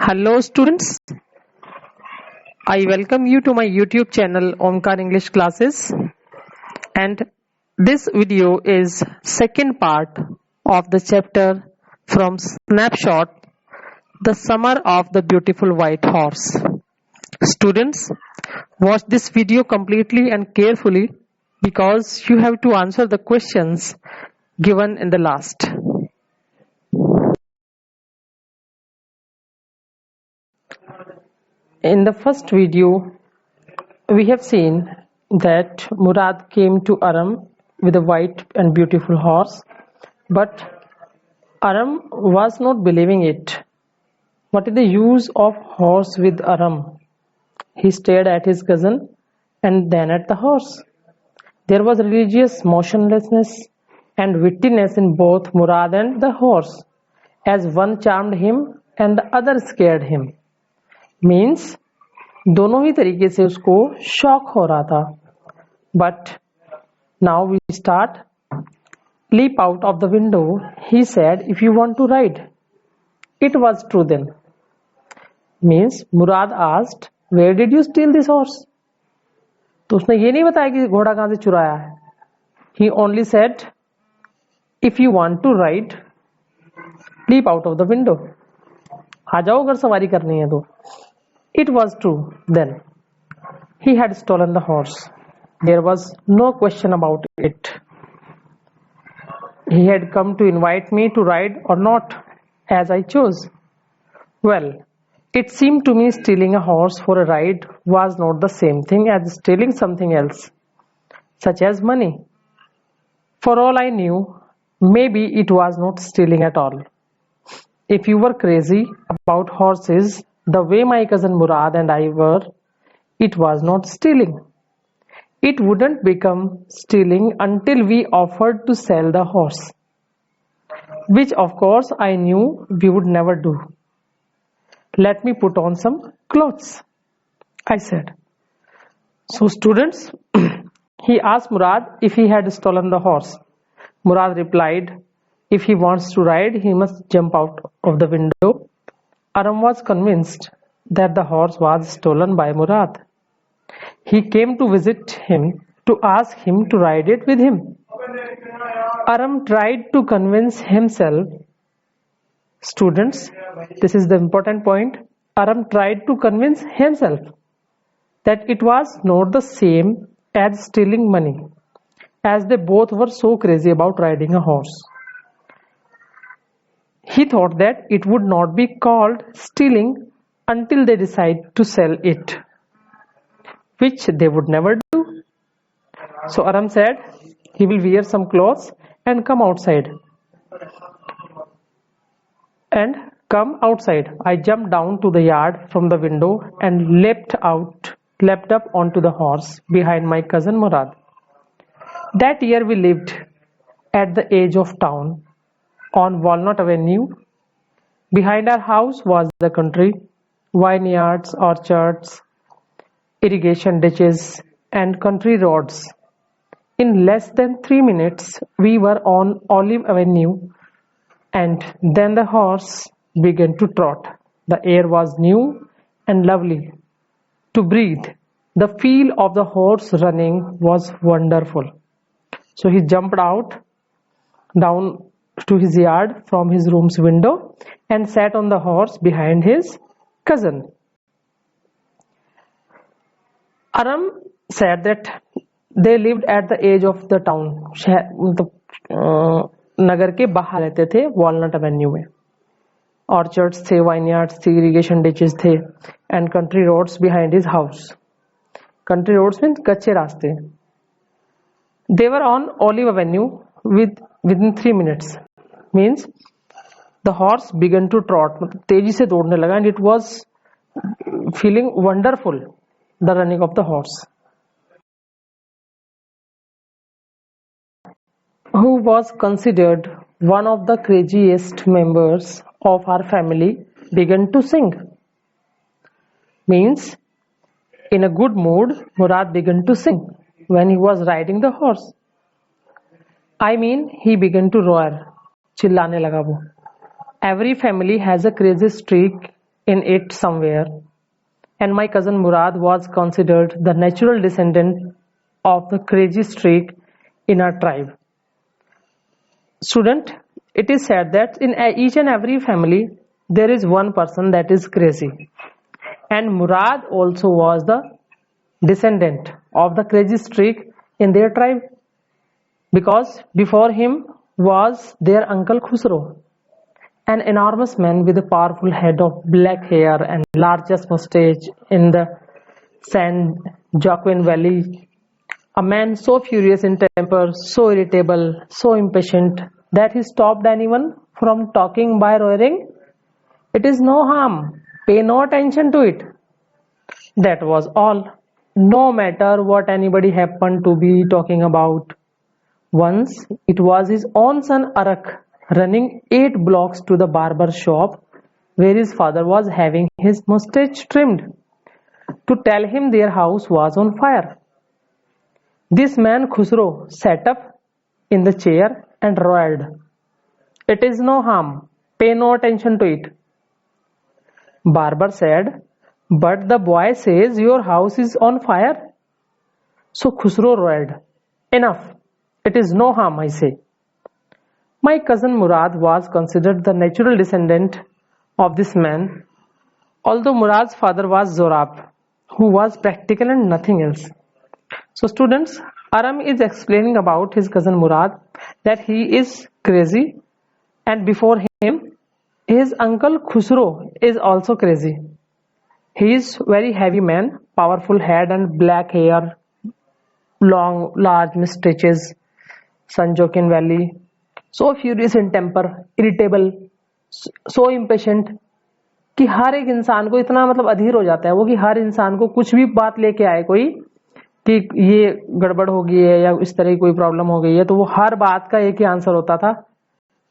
Hello students, I welcome you to my YouTube channel Omkar English Classes, and this video is second part of the chapter from Snapshot, The Summer of the Beautiful White Horse. Students, watch this video completely and carefully because you have to answer the questions given in the last. In the first video, we have seen that Murad came to Aram with a white and beautiful horse, but Aram was not believing it. What is the use of horse with Aram? He stared at his cousin and then at the horse. There was religious motionlessness and wittiness in both Murad and the horse, as one charmed him and the other scared him. Means दोनों ही तरीके से उसको shock हो रहा था. But now we start. Leap out of the window, he said, if you want to ride. It was true then. Means Murad asked, where did you steal this horse? तो उसने ये नहीं बताया कि घोड़ा कहाँ से चुराया है. He only said, if you want to ride, leap out of the window. आ जाओ अगर सवारी करनी है तो. It was true then. He had stolen the horse. There was no question about it. He had come to invite me to ride or not, as I chose. Well, it seemed to me stealing a horse for a ride was not the same thing as stealing something else, such as money. For all I knew, maybe it was not stealing at all. If you were crazy about horses, the way my cousin Murad and I were, it was not stealing. It wouldn't become stealing until we offered to sell the horse, which of course I knew we would never do. Let me put on some clothes, I said. So students, he asked Murad if he had stolen the horse. Murad replied, if he wants to ride, he must jump out of the window. Aram was convinced that the horse was stolen by Murad. He came to visit him to ask him to ride it with him. Aram tried to convince himself. Students, this is the important point. Aram tried to convince himself that it was not the same as stealing money, as they both were so crazy about riding a horse. He thought that it would not be called stealing until they decide to sell it, which they would never do. So Aram said he will wear some clothes and come outside. I jumped down to the yard from the window and leapt up onto the horse behind my cousin Murad. That year we lived at the edge of town on Walnut Avenue. Behind our house was the country, vineyards, orchards, irrigation ditches, and country roads. In less than 3 minutes, we were on Olive Avenue, and then the horse began to trot. The air was new and lovely to breathe. The feel of the horse running was wonderful. So he jumped down to his yard from his room's window and sat on the horse behind his cousin. Aram said that they lived at the edge of the town. नगर के बाहर रहते थे walnut avenue में. Orchards थे, vineyards थी, irrigation ditches थे and country roads behind his house. Country roads mean कच्चे रास्ते. They were on Olive Avenue within 3 minutes. Means the horse began to trot. तेजी से दौड़ने लगा and it was feeling wonderful, the running of the horse. Who was considered one of the craziest members of our family began to sing. Means in a good mood, Murad began to sing when he was riding the horse. I mean, he began to roar. चिल्लाने लगा वो. Every family has a crazy streak in it somewhere, and my cousin Murad was considered the natural descendant of the crazy streak in our tribe. Student, it is said that in each and every family there is one person that is crazy, and Murad also was the descendant of the crazy streak in their tribe, because before him was their uncle Khusro, an enormous man with a powerful head of black hair and largest mustache in the San Joaquin Valley. A man so furious in temper, so irritable, so impatient that he stopped anyone from talking by roaring, "It is no harm, pay no attention to it." That was all. No matter what anybody happened to be talking about. Once it was his own son Arak running 8 blocks to the barber shop where his father was having his mustache trimmed to tell him their house was on fire. This man Khusro sat up in the chair and roared, "It is no harm, pay no attention to it." Barber said, "But the boy says your house is on fire." So Khusro roared, "Enough, it is no harm, I say." My cousin Murad was considered the natural descendant of this man, although Murad's father was Zorab, who was practical and nothing else. So students, Aram is explaining about his cousin Murad that he is crazy, and before him his uncle Khusro is also crazy. He is very heavy man, powerful head and black hair, long large mustaches, San Joaquin Valley, so furious in temper, irritable, so impatient कि हर एक इंसान को इतना मतलब अधीर हो जाता है वो कि हर इंसान को कुछ भी बात लेके आए कोई कि ये गड़बड़ हो गई है या इस तरह की कोई प्रॉब्लम हो गई है तो वो हर बात का एक ही आंसर होता था,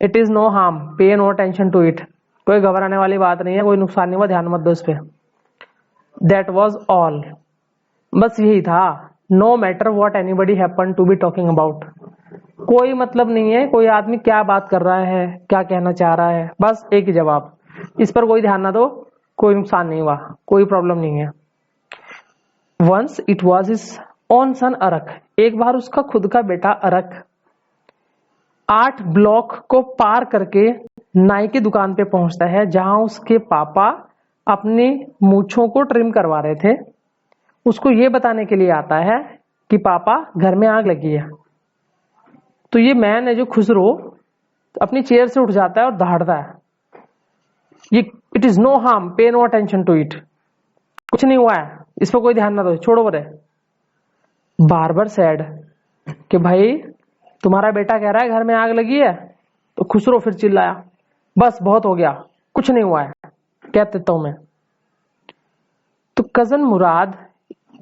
it is no harm, pay no attention to it. कोई घबराने वाली बात नहीं है, कोई नुकसान नहीं हुआ, ध्यान मत दो इस पे। दैट वॉज ऑल, बस यही था। No matter what anybody happen to be talking about, कोई मतलब नहीं है कोई आदमी क्या बात कर रहा है, क्या कहना चाह रहा है, बस एक ही जवाब, इस पर कोई ध्यान ना दो, कोई नुकसान नहीं हुआ, कोई प्रॉब्लम नहीं है। Once it was his own son अरक, एक बार उसका खुद का बेटा अरक 8 ब्लॉक को पार करके नाई की दुकान पे पहुंचता है जहां उसके पापा अपनी मूछों को ट्रिम करवा रहे थे। उसको ये बताने के लिए आता है कि पापा घर में आग लगी है। तो ये मैन है जो खुसरो अपनी चेयर से उठ जाता है और दहाड़ता है, ये it is no harm, pay no attention to it, कुछ नहीं हुआ है, इस पर कोई ध्यान ना दो, छोड़ो बरे। बार्बर सेड कि भाई तुम्हारा बेटा कह रहा है घर में आग लगी है, तो खुसरो फिर चिल्लाया, बस बहुत हो गया, कुछ नहीं हुआ है, क्या देता हूं मैं। तो कजन मुराद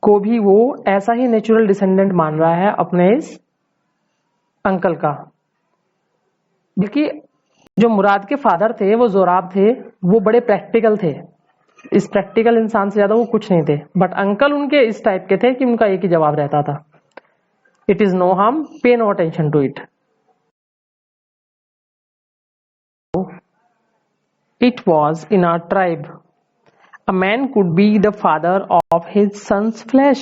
को भी वो ऐसा ही नेचुरल डिसेंडेंट मान रहा है अपने इस अंकल का, बल्कि जो मुराद के फादर थे वो जोराब थे, वो बड़े प्रैक्टिकल थे, इस प्रैक्टिकल इंसान से ज्यादा वो कुछ नहीं थे। बट अंकल उनके इस टाइप के थे कि उनका एक ही जवाब रहता था, it is no harm, pay no attention to it. It was in our tribe. A man could be the father of his son's flesh,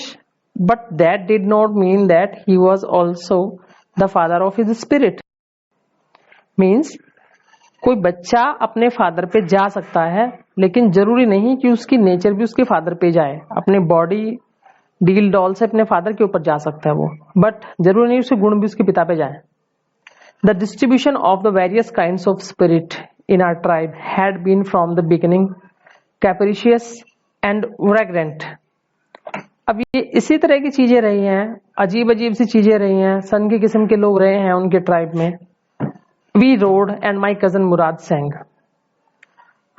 but that did not mean that he was also the father of his spirit. Means कोई बच्चा अपने father पे जा सकता है, लेकिन जरूरी नहीं कि उसकी नेचर भी उसके फादर पे जाए। अपने बॉडी डील डॉल से अपने फादर के ऊपर जा सकता है वो, बट जरूरी नहीं उसके गुण भी उसके पिता पे जाए। The distribution of the various kinds of spirit in our tribe had been from the beginning capricious and vagrant. अब ये इसी तरह की चीजें रही हैं, अजीब अजीब सी चीजें रही हैं, सन के किस्म के लोग रहे हैं उनके ट्राइब में। We rode and my cousin Murad sang.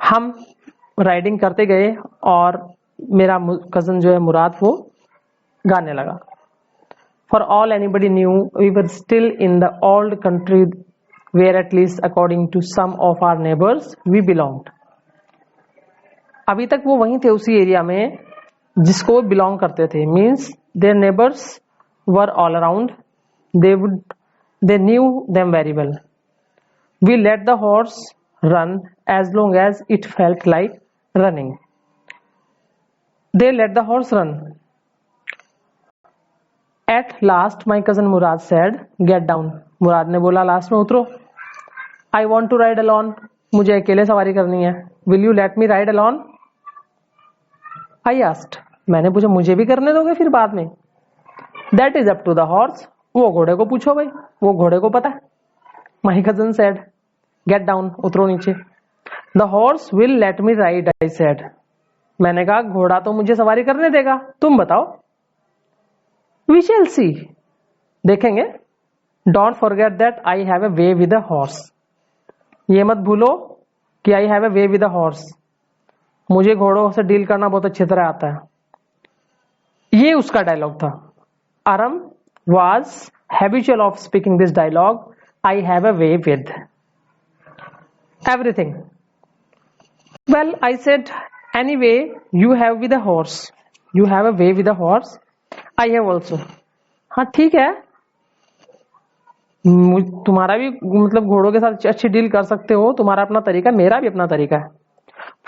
हम राइडिंग करते गए और मेरा कजन जो है मुराद वो गाने लगा। For all anybody knew, we were still in the old country where at least according to some of our neighbors we belonged. अभी तक वो वहीं थे उसी एरिया में जिसको वो बिलोंग करते थे, means their neighbors were all around, they knew them very well. We let the horse run as long as it felt like running. They let the horse run. At last my cousin Murad said, "Get down." मुराद ने बोला last में उतरो. I want to ride alone. मुझे अकेले सवारी करनी है. Will you let me ride alone? I asked. मैंने पूछा मुझे भी करने दोगे फिर बाद में? That is up to the horse. वो घोड़े को पूछो भाई, वो घोड़े को पता है. My cousin said, "Get down." उतरो नीचे. The horse will let me ride, I said. मैंने कहा घोड़ा तो मुझे सवारी करने देगा, तुम बताओ. We shall see. देखेंगे. Don't forget that I have a way with a horse. ये मत भूलो कि I have a way with a horse. मुझे घोड़ों से डील करना बहुत अच्छी तरह आता है. ये उसका डायलॉग था. Aram was habitual of speaking this dialogue. I have a way with everything. Well, I said, anyway, you have with a horse. You have a way with a horse. I have also. हाँ ठीक है, तुम्हारा भी मतलब घोड़ों के साथ अच्छी डील कर सकते हो, तुम्हारा अपना तरीका, मेरा भी अपना तरीका है.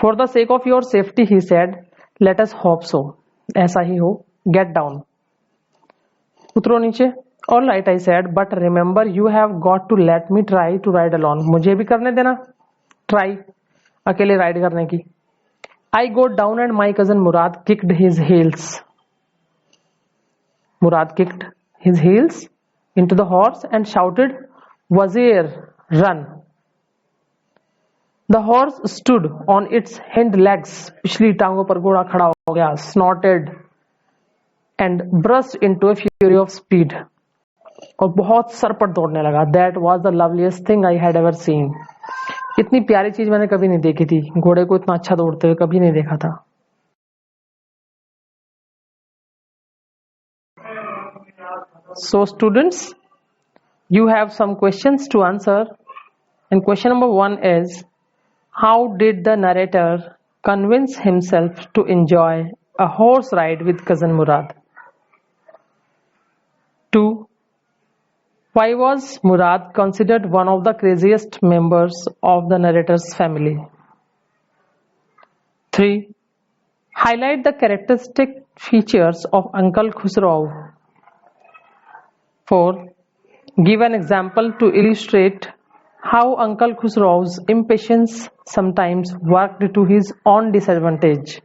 For the sake of your safety, he said, let us hope so. ऐसा ही हो. Get down. उतरो नीचे. All right, I said, but remember you have got to let me try to ride alone. मुझे भी करने देना try अकेले ride करने की. I got down and my cousin Murad kicked his heels. Murad kicked his heels into the horse and shouted, "Wazir, run." The horse stood on its hind legs. पिछली टांगों पर घोड़ा खड़ा हो गया. Snorted and burst into a fury of speed. और बहुत सरपट दौड़ने लगा. That was the loveliest thing I had ever seen. इतनी प्यारी चीज मैंने कभी नहीं देखी थी. घोड़े को इतना अच्छा दौड़ते हुए कभी नहीं देखा था. So students, you have some questions to answer, and question number 1 is, how did the narrator convince himself to enjoy a horse ride with cousin Murad? 2. Why was Murad considered one of the craziest members of the narrator's family? 3. Highlight the characteristic features of Uncle Khusrau. 4. Give an example to illustrate how Uncle Khusrau's impatience sometimes worked to his own disadvantage.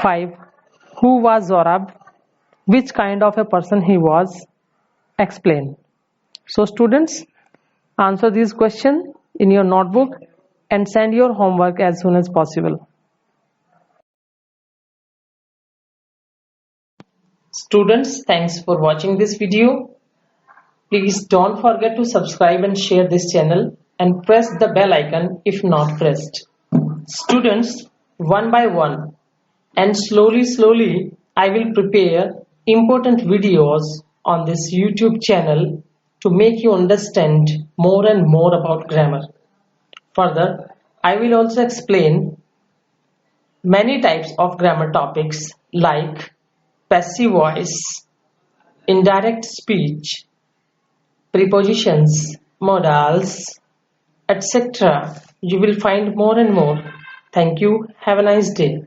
5. Who was Zorab? Which kind of a person he was? Explain. So students, answer these questions in your notebook and send your homework as soon as possible. Students, thanks for watching this video. Please don't forget to subscribe and share this channel and press the bell icon if not pressed. Students, one by one and slowly I will prepare important videos on this YouTube channel to make you understand more and more about grammar. Further, I will also explain many types of grammar topics like passive voice, indirect speech, prepositions, modals, etc. You will find more and more. Thank you. Have a nice day.